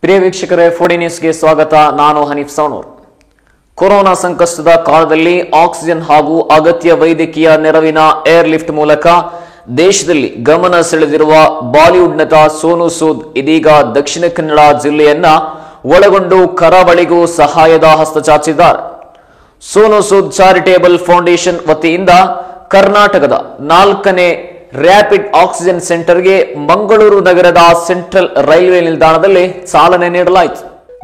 ಪ್ರಿಯ ವೀಕ್ಷಕರೇ, ಫುಡಿ ನ್ಯೂಸ್ಗೆ ಸ್ವಾಗತ. ನಾನು ಹನೀಫ್ ಸೌನೂರ್. ಕೊರೋನಾ ಸಂಕಷ್ಟದ ಕಾಲದಲ್ಲಿ ಆಕ್ಸಿಜನ್ ಹಾಗೂ ಅಗತ್ಯ ವೈದ್ಯಕೀಯ ನೆರವಿನ ಏರ್ ಲಿಫ್ಟ್ ಮೂಲಕ ದೇಶದಲ್ಲಿ ಗಮನ ಸೆಳೆದಿರುವ ಬಾಲಿವುಡ್ ನಟ ಸೋನು ಸೂದ್ ಇದೀಗ ದಕ್ಷಿಣ ಕನ್ನಡ ಜಿಲ್ಲೆಯನ್ನ ಒಳಗೊಂಡು ಕರಾವಳಿಗೂ ಸಹಾಯದ ಹಸ್ತ ಚಾಚಿದ್ದಾರೆ. ಸೋನು ಸೂದ್ ಚಾರಿಟೇಬಲ್ ಫೌಂಡೇಶನ್ ವತಿಯಿಂದ ಕರ್ನಾಟಕದ 4ನೇ ರ್ಯಾಪಿಡ್ ಆಕ್ಸಿಜನ್ ಸೆಂಟರ್ಗೆ ಮಂಗಳೂರು ನಗರದ ಸೆಂಟ್ರಲ್ ರೈಲ್ವೆ ನಿಲ್ದಾಣದಲ್ಲಿ ಚಾಲನೆ ನೀಡಲಾಯಿತು.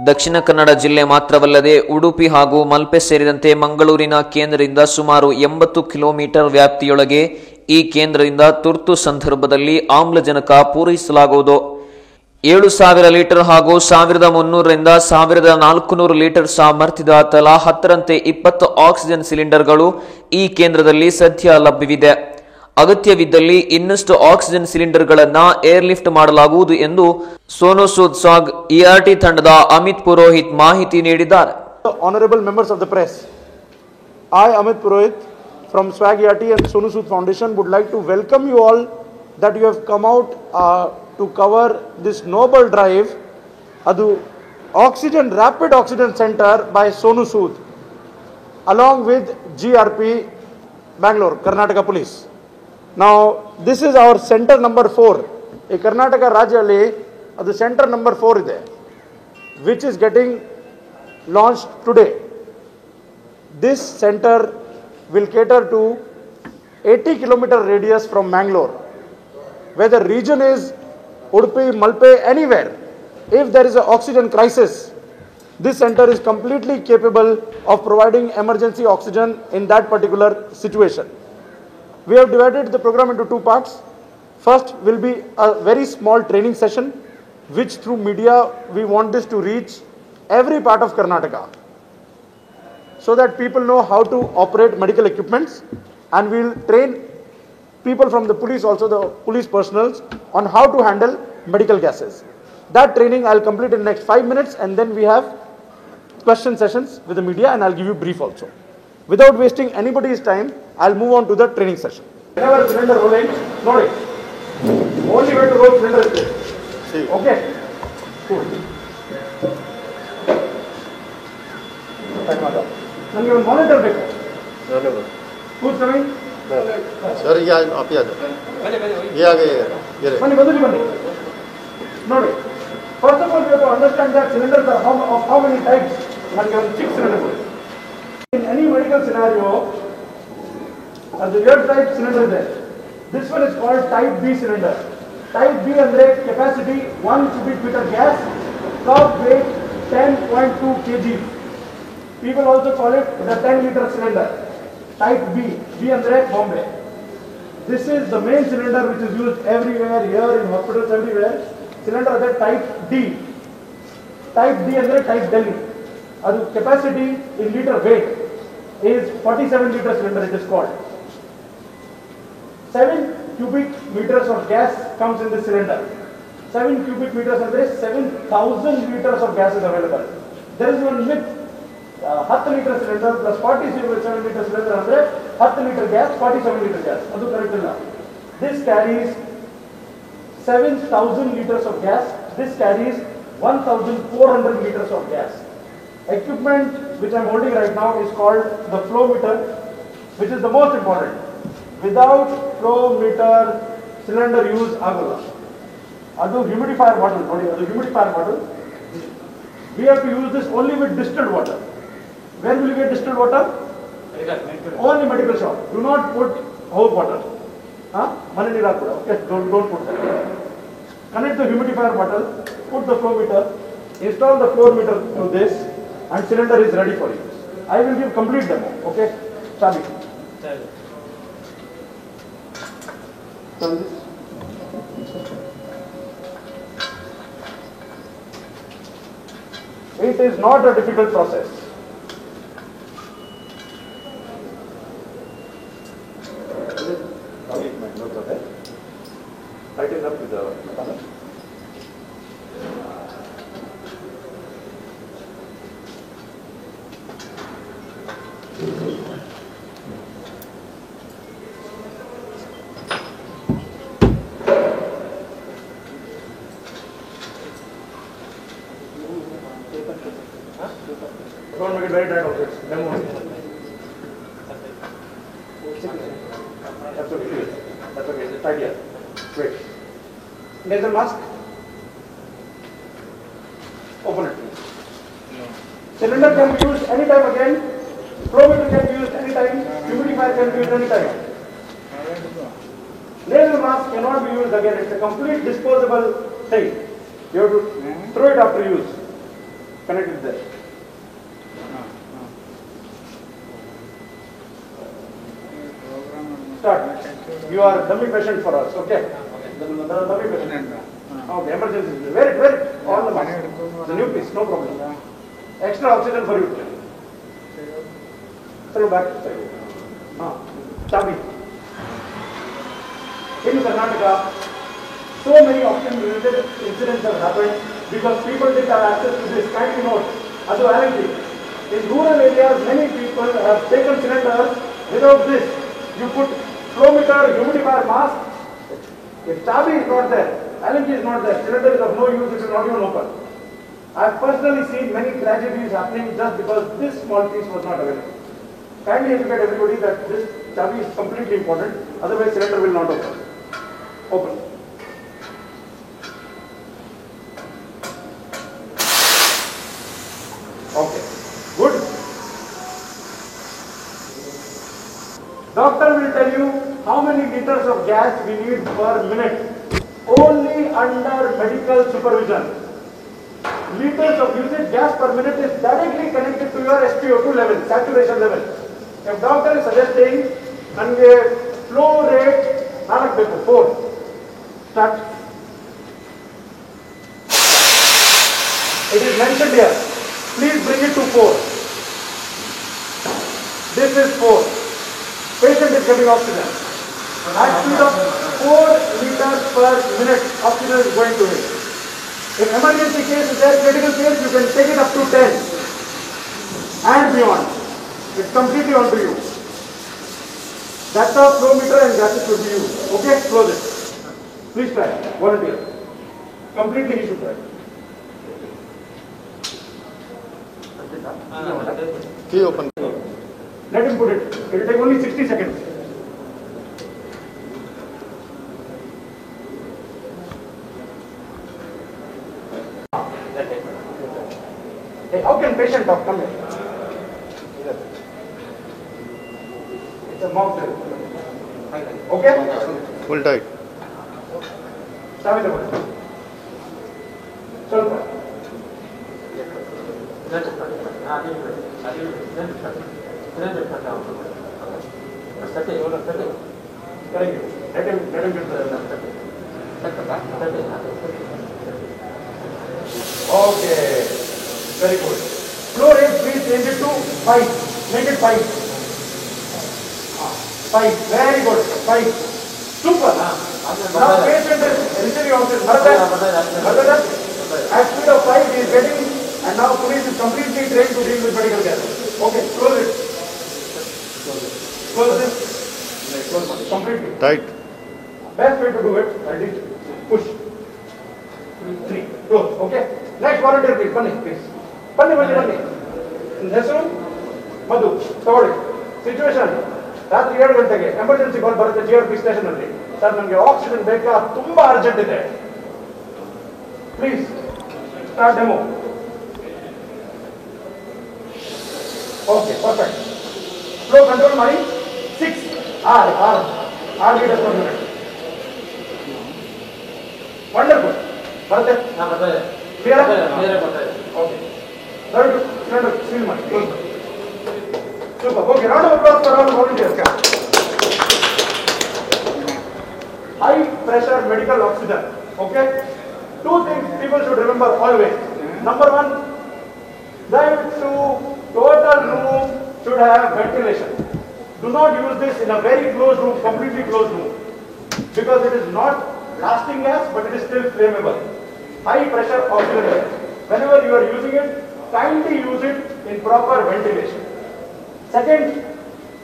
ದಕ್ಷಿಣ ಕನ್ನಡ ಜಿಲ್ಲೆ ಮಾತ್ರವಲ್ಲದೆ ಉಡುಪಿ ಹಾಗೂ ಮಲ್ಪೆ ಸೇರಿದಂತೆ ಮಂಗಳೂರಿನ ಕೇಂದ್ರದಿಂದ ಸುಮಾರು 80 ಕಿಲೋಮೀಟರ್ ವ್ಯಾಪ್ತಿಯೊಳಗೆ ಈ ಕೇಂದ್ರದಿಂದ ತುರ್ತು ಸಂದರ್ಭದಲ್ಲಿ ಆಮ್ಲಜನಕ ಪೂರೈಸಲಾಗುವುದು. 7,000 ಲೀಟರ್ ಹಾಗೂ 1,300ರಿಂದ 1,400 ಲೀಟರ್ ಸಾಮರ್ಥ್ಯದ ತಲಾ 10ರಂತೆ 20 ಆಕ್ಸಿಜನ್ ಸಿಲಿಂಡರ್ಗಳು ಈ ಕೇಂದ್ರದಲ್ಲಿ ಸದ್ಯ ಲಭ್ಯವಿದೆ. ಅಗತ್ಯವಿದ್ದಲ್ಲಿ ಇನ್ನಷ್ಟು ಆಕ್ಸಿಜನ್ ಸಿಲಿಂಡರ್ಗಳನ್ನು ಏರ್ ಲಿಫ್ಟ್ ಮಾಡಲಾಗುವುದು ಎಂದು ಸೋನು ಸೂದ್ ಸಾಗ್ ಇಆರ್ಟಿ ತಂಡದ ಅಮಿತ್ ಪುರೋಹಿತ್ ಮಾಹಿತಿ ನೀಡಿದ್ದಾರೆ. Honorable members of the press, I Amit Purohit from Swag ERT and Sonu Sood Foundation would like to welcome you all that you have come out to cover this noble drive adu Oxygen Rapid Oxygen Center by Sonu Sood along with GRP Bangalore Karnataka Police. Now this is our center number 4. In Karnataka Rajyalli adu center number 4 ide which is getting launched today. This center will cater to 80 kilometer radius from Mangalore. Whether region is Udupi, Malpe, anywhere, if there is an oxygen crisis, this center is completely capable of providing emergency oxygen in that particular situation. We have divided the program into 2 parts. First will be a very small training session, which through media we want this to reach every part of Karnataka, so that people know how to operate medical equipments, and we will train people from the police, also the police personals, on how to handle medical gases. That training I will complete in the next 5 minutes, and then we have question sessions with the media, and I will give you brief also. Without wasting anybody's time, I will move on to the training session. Whenever cylinder rolling, load it. Only way to roll cylinder is this. Okay? Cool. ನನಗೆ ಒಂದು monitor ಬೇಕು. Who's coming? Sir ये आप याद ये आ गए ये ಬನ್ನಿ ಬನ್ನಿ ನೋಡಿ. First of all, you have to understand that cylinders are of how many types. ನನಗೆ ಒಂದು 6 cylinders. In any medical scenario, the airtight cylinder is there. This one is called type B cylinder. Type B andre capacity 1 cubic meter gas, top weight 10.2 kg. People also call it the 10-liter cylinder. Type B. B andre Bombay. This is the main cylinder which is used everywhere, here in hospitals, everywhere. Cylinder other type D. Type D andre type Delhi. Adu capacity in liter weight is 47 liter cylinder it is called. 7 cubic meters of gas comes in this cylinder. 7 cubic meters andre 7,000 liters of gas is available. There is one myth. 10 liter cylinder plus 47 liter cylinder andre 10 liter gas, 47 liter gas. Adu correct illa. This carries 7,000 liters of gas. This carries 1,400 liters of gas. Equipment which I am holding right now is called the flow meter, which is the most important. Without flow meter, cylinder use agala. Adu humidifier bottle. Nodi, adu humidifier bottle. We have to use this only with distilled water. Where will you get distilled water? Only medical shop. Do not put hose water. Mane neer hakuda. Okay, don't put that. Connect the humidifier bottle. Put the flow meter. Install the flow meter to this, and cylinder is ready for use. I will give complete demo. Okay, Chabi. It is not a difficult process. Tighten up with the panel. very tired of it. Demo. That's okay. That's okay. It's right here. Wait. Nasal mask. Open it. Cylinder can be used anytime again. Flow meter can be used anytime. Humidifier can be used anytime. Nasal mask cannot be used again. It's a complete disposable thing. You have to throw it after use. Connect it there. Start. You are dummy patient for us. Okay. Dummy patient. Okay. Emergency. Wear it. Wear it. All the mask. The new piece. No problem. Extra oxygen for you. Throw back. Chabi. In Karnataka, so many oxygen-related incidents have happened because people didn't have access to this. Kindly note, as a guarantee, in rural areas, many people have taken cylinders without this. You put flow meter, humidifier, mask. If chabi is not there, LNG is not there, cylinder is of no use, it will not even open. I have personally seen many tragedies happening just because this small piece was not available. Kindly educate everybody that this chabi is completely important, otherwise cylinder will not open. Open. Okay. Good. Doctor will tell you how many liters of gas we need per minute. Only under medical supervision. Liters of usage gas per minute is directly connected to your SpO2 level, saturation level. If doctor is suggesting and flow rate 4. Start. It is mentioned here. Please bring it to 4. This is 4. Patient is getting oxygen. At speed of 4 liters per minute, oxygen is going to it. If emergency case is there, critical case, you can take it up to 10 and beyond. It's completely on to you. That's how flow meter and gases should be used. Okay, close it. Please try. Volunteer. Completely he should try. Key open. Let him put it. It will take only 60 seconds. Hey, how can patient talk? Come here. It's a mouth drill. Okay? Full tight. Start with the word. ಸ್ವಲ್ಪ. Let him get the Okay. Very good. Flow rate, please change it to 5. Make it 5. 5. Very good. 5. Super. Now patient is receiving oxygen. At speed of 5 he is getting, and now police is completely trained to deal with medical gas. Okay, close it. Close this. Close it. Completely. Tight. Best way to do it, I did push. 3. Close. Okay. Next volunteer please. Bunny, please. Bunny. ಹೆಸರು ಮಧು ತಗೊಳ್ಳಿ. Situation ರಾತ್ರಿ 7 ಗಂಟೆಗೆ emergency call ಬರುತ್ತೆ GRP station ಅಲ್ಲಿ. Sir ನಮಗೆ oxygen ಬೇಕಾ, ತುಂಬಾ urgent ಇದೆ. Please start demo. Okay, perfect. Flow control ಮಾಡಿ. 6 6 ಲೀಟರ್ಸ್ ಪರ್ ಮಿನಿಟ್. ವಂಡರ್ಫುಲ್. ಬರುತ್ತೆ? ಕ್ಲಿಯರ್? ಓಕೆ. ಸಿಲಿಂಡರ್ ಸೀಲ್ ಮಾಡಿ. Super. Okay, round of applause for all volunteers. High pressure medical oxygen. Okay? 2 things people should remember always. Number 1, drive-thru total room should have ventilation. Do not use this in a very closed room, completely closed room, because it is not blasting gas, but it is still flammable. High pressure oxygen. Whenever you are using it, kindly use it in proper ventilation. Second,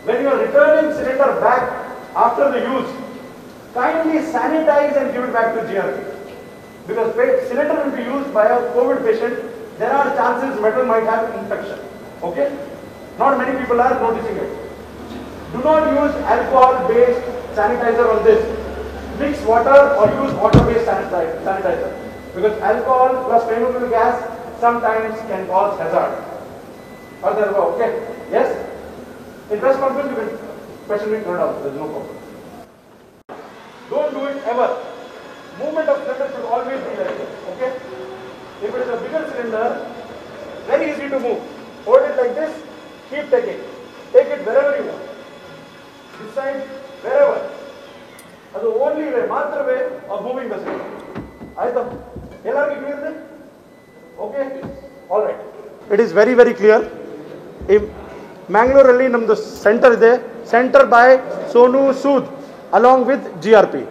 when you are returning cylinder back after the use, kindly sanitize and give it back to GRP. Because cylinder will be used by a COVID patient, there are chances metal might have infection. Okay? Not many people are noticing it. Do not use alcohol-based sanitizer on this. Mix water or use water-based sanitizer. Because alcohol plus flammable gas sometimes can cause hazard. Okay? Yes? In press conference, you can question me, turn down. There is no problem. Don't do it ever. Movement of cylinder should always be like this. Okay? If it is a bigger cylinder, very easy to move. Hold it like this, keep taking. Take it wherever you want. Decide wherever. That's the only way, master way of moving the cylinder. Okay? Alright. It is very, very clear. If Mangalore namdu center ಇದೆ, center by Sonu Sood along with GRP.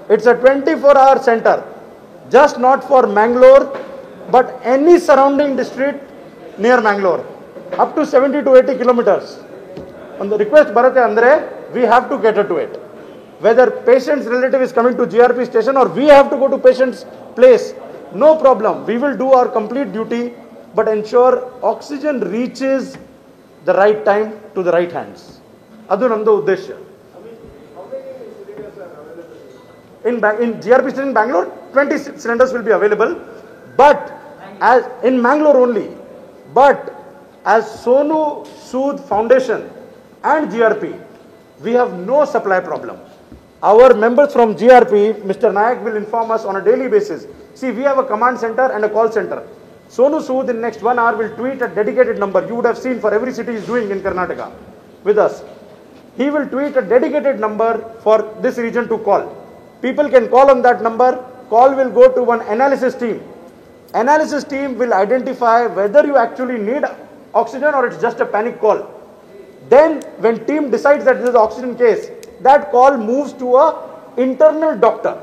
It's a 24-hour center, just not for Mangalore, but any surrounding district near Mangalore, up to 70 to 80 kilometers. On the request Bharate Andre, we have to cater to it. Whether patient's relative is coming to GRP station or we have to go to patient's place, no problem. We will do our complete duty, but ensure oxygen reaches the right time to the right hands. Adu namdu uddeshya. In GRP station in Bangalore, 20 cylinders will be available, but as in Mangalore only. But as Sonu Sood Foundation and GRP, we have no supply problem. Our members from GRP, Mr. Nayak will inform us on a daily basis. See, we have a command center and a call center. Sonu Sood in next 1 hour will tweet a dedicated number. You would have seen for every city he is doing in Karnataka with us. He will tweet a dedicated number for this region to call. People can call on that number. Call will go to one analysis team. Analysis team will identify whether you actually need oxygen or it's just a panic call. Then when team decides that this is the oxygen case, that call moves to a internal doctor.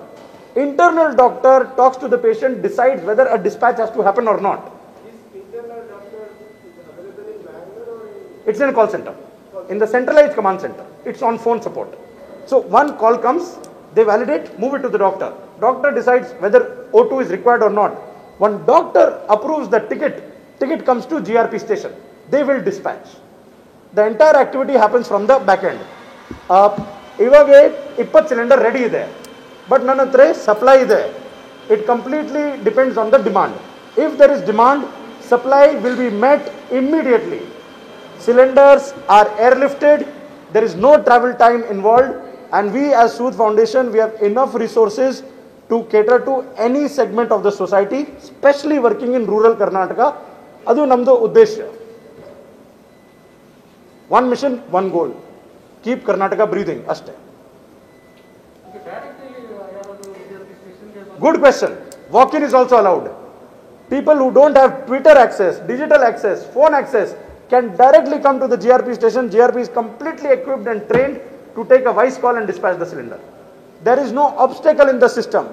Internal doctor talks to the patient, decides whether a dispatch has to happen or not. This internal doctor is available in Bangalore or in... It's in a call center. In the centralized command center. It's on phone support. So one call comes, they validate, move it to the doctor. Doctor decides whether O2 is required or not. When doctor approves the ticket comes to GRP station. They will dispatch. The entire activity happens from the back end. Ivage 20 cylinder ready there. But none of supply is there. It completely depends on the demand. If there is demand, supply will be met immediately. Cylinders are airlifted. There is no travel time involved. And we as Sood Foundation, we have enough resources to cater to any segment of the society, especially working in rural Karnataka. Adu namdu uddeshya. One mission, one goal. Keep Karnataka breathing. Ashte. Good question. Walk-in is also allowed. People who don't have Twitter access, digital access, phone access can directly come to the GRP station. GRP is completely equipped and trained to take a voice call and dispatch the cylinder. There is no obstacle in the system.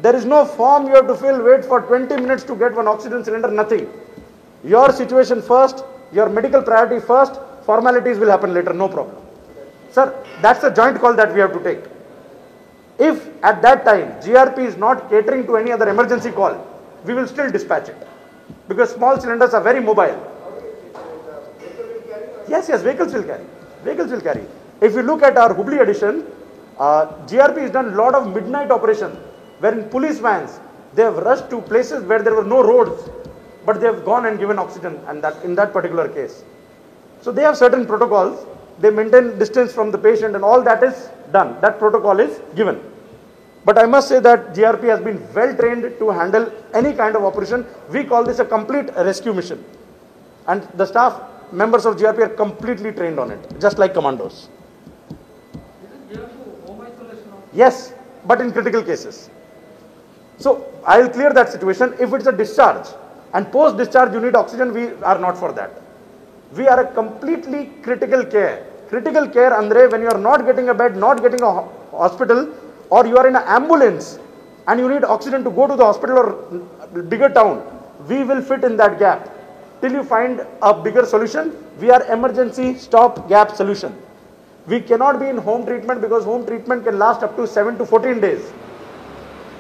There is no form you have to fill, wait for 20 minutes to get one oxygen cylinder, nothing. Your situation first, your medical priority first, formalities will happen later, no problem. Sir, that's a joint call that we have to take. If at that time GRP is not catering to any other emergency call, we will still dispatch it. Because small cylinders are very mobile. Yes, vehicles will carry. Vehicles will carry. If you look at our Hubli edition, GRP has done a lot of midnight operations, wherein police vans, they have rushed to places where there were no roads, but they have gone and given oxygen, and that in that particular case. So they have certain protocols. They maintain distance from the patient and all that is done. That protocol is given. But I must say that GRP has been well trained to handle any kind of operation. We call this a complete rescue mission. And the staff members of GRP are completely trained on it, just like commandos. Yes, but in critical cases. So I will clear that situation. If it's a discharge and post-discharge you need oxygen, we are not for that. We are a completely critical care. Critical care, Andre, when you are not getting a bed, not getting a hospital, or you are in an ambulance and you need oxygen to go to the hospital or bigger town, we will fit in that gap. Till you find a bigger solution, we are emergency stop-gap solution. We cannot be in home treatment because home treatment can last up to 7 to 14 days.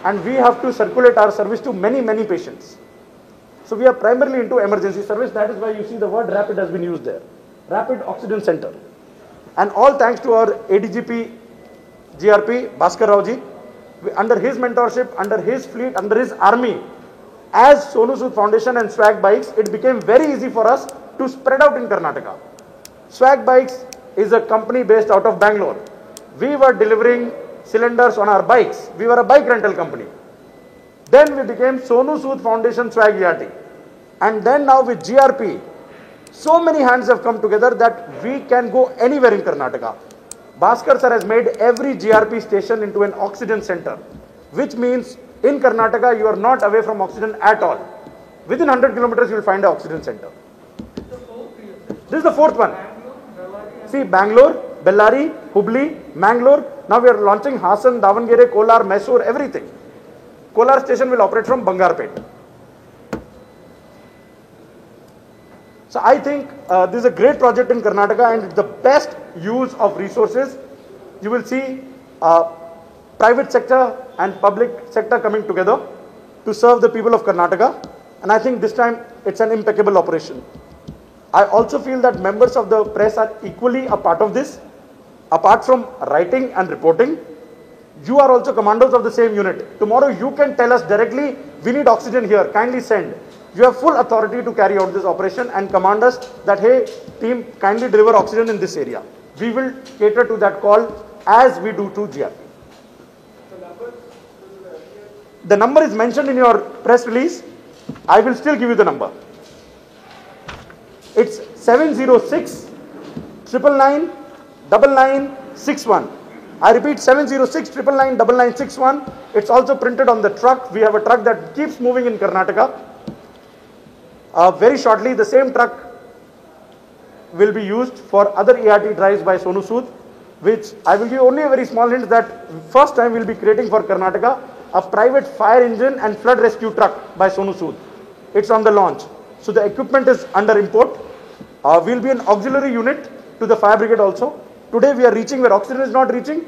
And we have to circulate our service to many, many patients. So we are primarily into emergency service. That is why you see the word rapid has been used there. Rapid Oxygen Center. And all thanks to our ADGP GRP, Bhaskar Rao ji. Under his mentorship, under his fleet, under his army, as Sonu Sood Foundation and Swag Bikes, it became very easy for us to spread out in Karnataka. Swag Bikes is a company based out of Bangalore. We were delivering cylinders on our bikes. We were a bike rental company. Then we became Sonu Sood Foundation Swag ERT. And then now with GRP, so many hands have come together that we can go anywhere in Karnataka. Bhaskar sir has made every GRP station into an oxygen center, which means in Karnataka you are not away from oxygen at all. Within 100 kilometers you will find an oxygen center. This is the fourth one. See, Bangalore, Bellary, Hubli, Mangalore. Now we are launching Hassan, Davangere, Kolar, Mysore, everything. Kolar station will operate from Bangarpet. So I think this is a great project in Karnataka and it's the best use of resources. You will see private sector and public sector coming together to serve the people of Karnataka. And I think this time it's an impeccable operation. I also feel that members of the press are equally a part of this. Apart from writing and reporting, you are also commanders of the same unit. Tomorrow you can tell us directly, we need oxygen here, kindly send. You have full authority to carry out this operation and command us that, hey, team, kindly deliver oxygen in this area. We will cater to that call as we do to GRP. The number is mentioned in your press release. I will still give you the number. It's 706 999 9961. I repeat, 706 999 9961. It's also printed on the truck. We have a truck that keeps moving in Karnataka. Very shortly, the same truck will be used for other ERT drives by Sonu Sood, which I will give only a very small hint that first time we will be creating for Karnataka a private fire engine and flood rescue truck by Sonu Sood. It's on the launch. So the equipment is under import. We will be an auxiliary unit to the fire brigade also. Today we are reaching where oxygen is not reaching.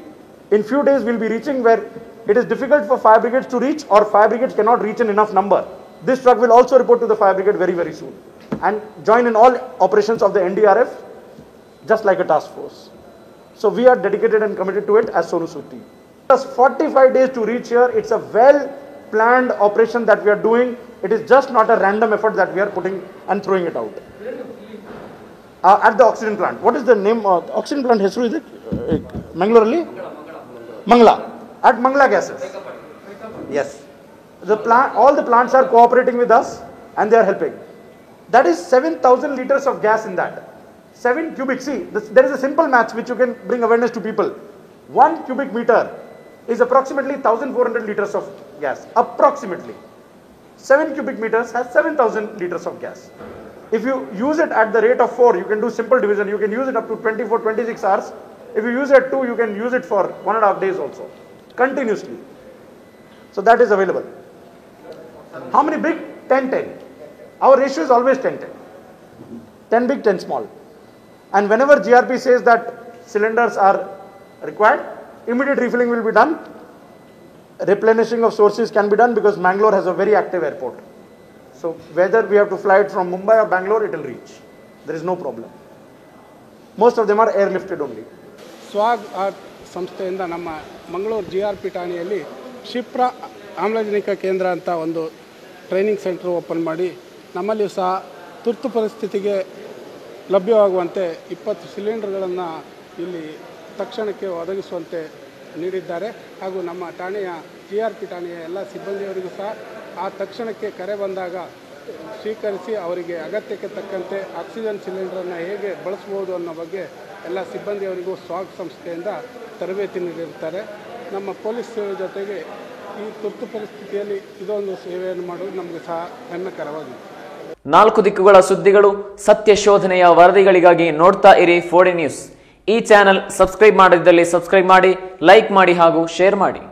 In few days we will be reaching where it is difficult for fire brigades to reach or fire brigades cannot reach in enough number. This truck will also report to the fire brigade very, very soon and join in all operations of the NDRF just like a task force. So we are dedicated and committed to it as Sonu Sood team. It has 45 days to reach here. It's a well-planned operation that we are doing. It is just not a random effort that we are putting and throwing it out. At the oxygen plant. What is the name of the oxygen plant? Is it Mangalore? Mangla. At Mangla Gases. Yes. The plant, all the plants are cooperating with us and they are helping. That is 7,000 liters of gas in that. 7 cubic. See, there is a simple math which you can bring awareness to people. 1 cubic meter is approximately 1,400 liters of gas. Approximately. 7 cubic meters has 7,000 liters of gas. If you use it at the rate of 4, you can do simple division. You can use it up to 24, 26 hours. If you use it at 2, you can use it for 1.5 days also. Continuously. So that is available. How many big? 10-10. Our ratio is always 10-10. 10 big, 10 small. And whenever GRP says that cylinders are required, immediate refilling will be done. Replenishing of sources can be done because Mangalore has a very active airport. So whether we have to fly it from Mumbai or Bangalore, it will reach. There is no problem. Most of them are airlifted only. Swag ಸಂಸ್ಥೆಯಿಂದ ನಮ್ಮ Mangaluru GRP ಠಾಣೆಯಲ್ಲಿ ಕ್ಷಿಪ್ರ ಆಮ್ಲಜನಕ ಕೇಂದ್ರ ಅಂತ ಒಂದು training centre open ಮಾಡಿ ನಮ್ಮಲ್ಲಿಯೂ ಸಹ ತುರ್ತು ಪರಿಸ್ಥಿತಿಗೆ ಲಭ್ಯವಾಗುವಂತೆ 20 ಸಿಲಿಂಡರ್ಗಳನ್ನು ಇಲ್ಲಿ ತಕ್ಷಣಕ್ಕೆ ಒದಗಿಸುವಂತೆ ನೀಡಿದ್ದಾರೆ. ಹಾಗೂ ನಮ್ಮ ಠಾಣೆಯ GRP ಠಾಣೆಯ ಎಲ್ಲ ಸಿಬ್ಬಂದಿಯವರಿಗೂ ಸಹ ಆ ತಕ್ಷಣಕ್ಕೆ ಕರೆ ಬಂದಾಗ ಸ್ವೀಕರಿಸಿ ಅವರಿಗೆ ಅಗತ್ಯಕ್ಕೆ ತಕ್ಕಂತೆ ಆಕ್ಸಿಜನ್ ಸಿಲಿಂಡರನ್ನು ಹೇಗೆ ಬಳಸಬಹುದು ಅನ್ನೋ ಬಗ್ಗೆ ಎಲ್ಲ ಸಿಬ್ಬಂದಿಯವರಿಗೂ ಸ್ವಾಗ್ ಸಂಸ್ಥೆಯಿಂದ ತರಬೇತಿ ನೀಡಿರುತ್ತಾರೆ. ನಮ್ಮ ಪೊಲೀಸ್ ಸೇವೆ ಜೊತೆಗೆ ಈ ತುರ್ತು ಪರಿಸ್ಥಿತಿಯಲ್ಲಿ ಇದೊಂದು ಸೇವೆಯನ್ನು ಮಾಡೋದು ನಮಗೆ ಸಹ ಹೆಮ್ಮೆಕರವಾಗಿದೆ. 4 ದಿಕ್ಕುಗಳ ಸುದ್ದಿಗಳು, ಸತ್ಯ ಶೋಧನೆಯ ವರದಿಗಳಿಗಾಗಿ ನೋಡ್ತಾ ಇರಿ 4D ನ್ಯೂಸ್. ಈ ಚಾನೆಲ್ ಸಬ್ಸ್ಕ್ರೈಬ್ ಮಾಡದಿದ್ದಲ್ಲಿ ಸಬ್ಸ್ಕ್ರೈಬ್ ಮಾಡಿ, ಲೈಕ್ ಮಾಡಿ ಹಾಗೂ ಶೇರ್ ಮಾಡಿ.